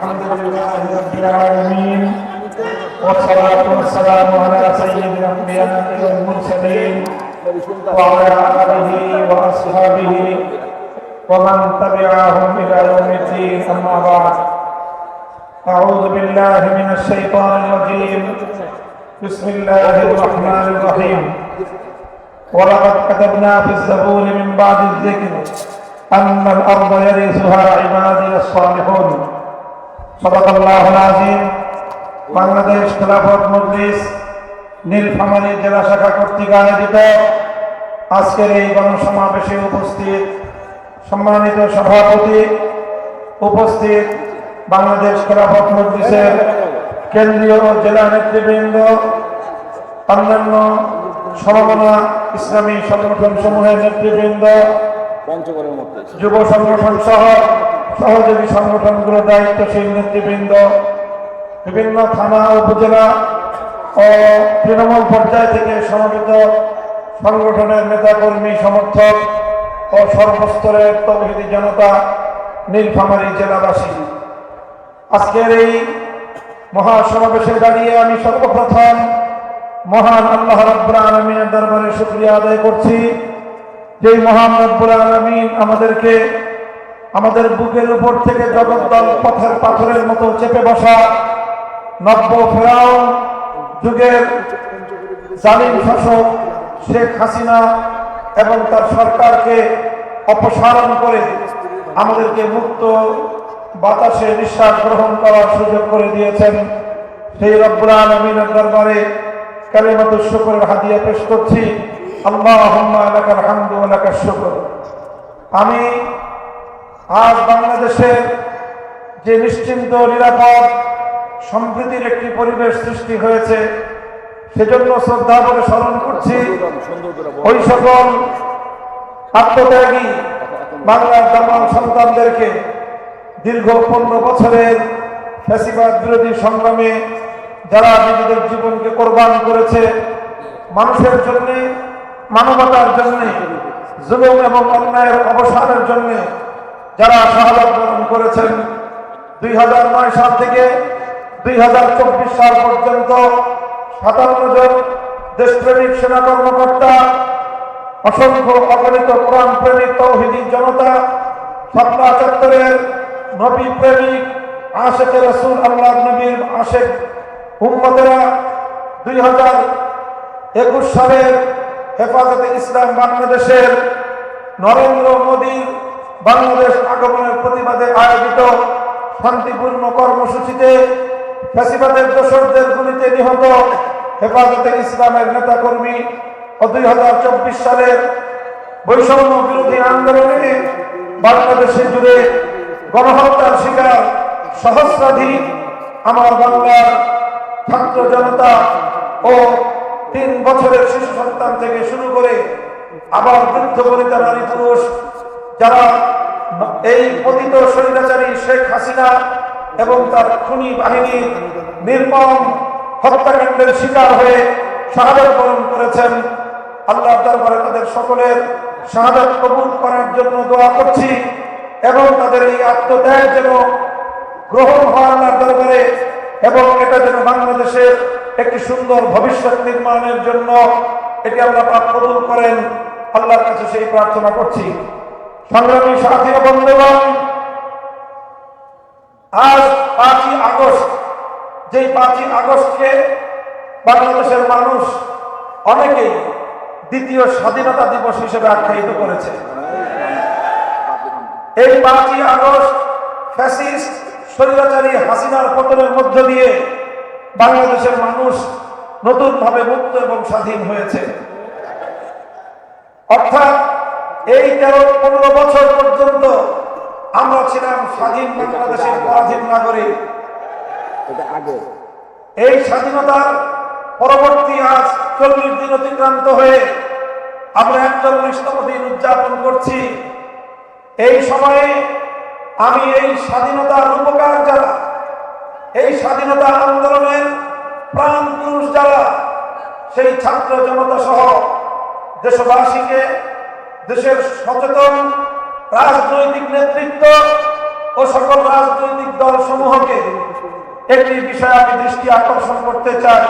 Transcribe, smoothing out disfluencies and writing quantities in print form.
الحمد لله رب العالمين والصلاة والسلام على سيد الأنبياء والمرسلين وعلى آله وأصحابه ومن تبعهم إلى يوم الدين أما بعد أعوذ بالله من الشيطان الرجيم بسم الله الرحمن الرحيم ولقد كتبنا في الزبور من بعد الذكر أن الأرض يرثها عبادي الصالحون صدق الله العظيم। বাংলাদেশ খেলাফত মজলিস নীলফামারী জেলা শাখা কর্তৃক আয়োজিত আজকের এই গণসমাবেশে উপস্থিত সম্মানিত সভাপতি, উপস্থিত বাংলাদেশ খেলাফত মজলিসের কেন্দ্রীয় ও জেলা নেতৃবৃন্দ, অন্যান্য সমমনা ইসলামী সংগঠন সমূহের নেতৃবৃন্দ, যুব সংগঠন সহ সহযোগী সংগঠনগুলোর দায়িত্বশীল নেতৃবৃন্দ, বিভিন্ন থানা উপজেলা ও তৃণমূল পর্যায় থেকে সমবেত সংগঠনের নেতাকর্মী, সমর্থক ও সর্বস্তরের তৌহিদি জনতা, নীলফামারী জেলাবাসী, আজকের এই মহাসমাবেশে দাঁড়িয়ে আমি সর্বপ্রথম মহান আল্লাহ রাব্বুল আলামিনের দরবারে শুকরিয়া আদায় করছি। যেই মহান রব্বুল আলামিন আমাদেরকে আমাদের বুকের উপর থেকে জগদ্দল পথের পাথরের মতো চেপে বসা নব্য ফেরাউন যুগের জালিম শাসক শেখ হাসিনা এবং তার সরকারকে অপসারণ করে আমাদেরকে মুক্ত বাতাসে নিঃশ্বাস গ্রহণ করার সুযোগ করে দিয়েছেন। সেই রব্বুল আলামিনের দরবারে কালিমাতুশ শুকরের হাদিয়া পেশ করছি। আল্লাহুম্মা লাকাল হামদু ওয়া লাকাশ শুকর। আমি আজ বাংলাদেশের যে নিশ্চিন্ত, নিরাপদ, সম্প্রীতির একটি পরিবেশ সৃষ্টি হয়েছে, সেজন্য শ্রদ্ধা করে স্মরণ করছি ওই সকল আত্মত্যাগী বাংলার দামাল সন্তানদেরকে দীর্ঘ 15 বছরের ফ্যাসিবাদ বিরোধী সংগ্রামে যারা নিজেদের জীবনকে কোরবান করেছে, মানুষের জন্য, মানবতার জন্য, জুলুম এবং অন্যায়ের অবসানের জন্য যারা শাহাদাত বরণ করেছেন। 2009 সাল থেকে 2024 সাল পর্যন্ত 57 জন দেশপ্রেমিক সেনা কর্মকর্তা, অসংখ্য অগণিত কোরআন প্রেমিক তৌহিদি জনতা, শাপলা চত্বরের নবী প্রেমিক আশেকে রাসূল, আল্লাহর নবীর আশেক উম্মতেরা 2021 সালের হেফাজতে ইসলাম বাংলাদেশের নরেন্দ্র মোদীর বাংলাদেশ আগমনের প্রতিবাদে আয়োজিত শান্তিপূর্ণ কর্মসূচিতে ফ্যাসিবাদের দোসরদের গুলিতে নিহত হেফাজতে ইসলামের নেতাকর্মী ও 2024 সালের বৈষম্য বিরোধী আন্দোলনে বাংলাদেশে জুড়ে গণহত্যার শিকার সহস্রাধিক আমার বাংলার ছাত্র জনতা ও 3 বছরের শিশু সন্তান থেকে শুরু করে আবার বৃদ্ধ বনিতা, নারী পুরুষ, যারা এই পতিত স্বৈরাচারী শেখ হাসিনা এবং তার খুনি বাহিনীর নির্মম হত্যাকাণ্ডের শিকার হয়ে শাহাদাত বরণ করেছেন, আল্লাহর দরবারে তাদের সকলের শাহাদাত কবুল করার জন্য দোয়া করছি এবং তাদের এই আত্মত্যাগ যেন গ্রহণ হয় আল্লাহর দরবারে, এবং এটা যেন বাংলাদেশের একটি সুন্দর ভবিষ্যৎ নির্মাণের জন্য এটি আল্লাহ পাক কবুল করেন। আল্লাহর কাছে সেই প্রার্থনা করছি। সংগ্রামী সাথী ও বন্ধুগণ, আজ 5ই আগস্ট, যেই 5ই আগস্টকে বাংলাদেশের মানুষ অনেকেই দ্বিতীয় স্বাধীনতা দিবস হিসেবে আখ্যায়িত করেছে। এই 5ই আগস্ট ফ্যাসিস্ট স্বৈরাচারী হাসিনার পতনের মধ্য দিয়ে বাংলাদেশের মানুষ নতুনভাবে মুক্ত এবং স্বাধীন হয়েছে। অর্থাৎ এই 13-15 বছর পর্যন্ত আমরা ছিলাম স্বাধীন বাংলাদেশের পরাধীন নাগরিক। এই স্বাধীনতার পরবর্তী আজ 40 দিন অতিক্রান্ত হয়ে আমরা 41তম দিন উদযাপন করছি। এই সময়ে আমি এই স্বাধীনতার উপকার যারা, এই স্বাধীনতা আন্দোলনের প্রাণ পুরুষ যারা, সেই ছাত্র জনতা সহ দেশবাসীকে, দেশের সচেতন রাজনৈতিক নেতৃত্ব ও সকল রাজনৈতিক দল সমূহকে একটি বিষয়ে আমি দৃষ্টি আকর্ষণ করতে চাই।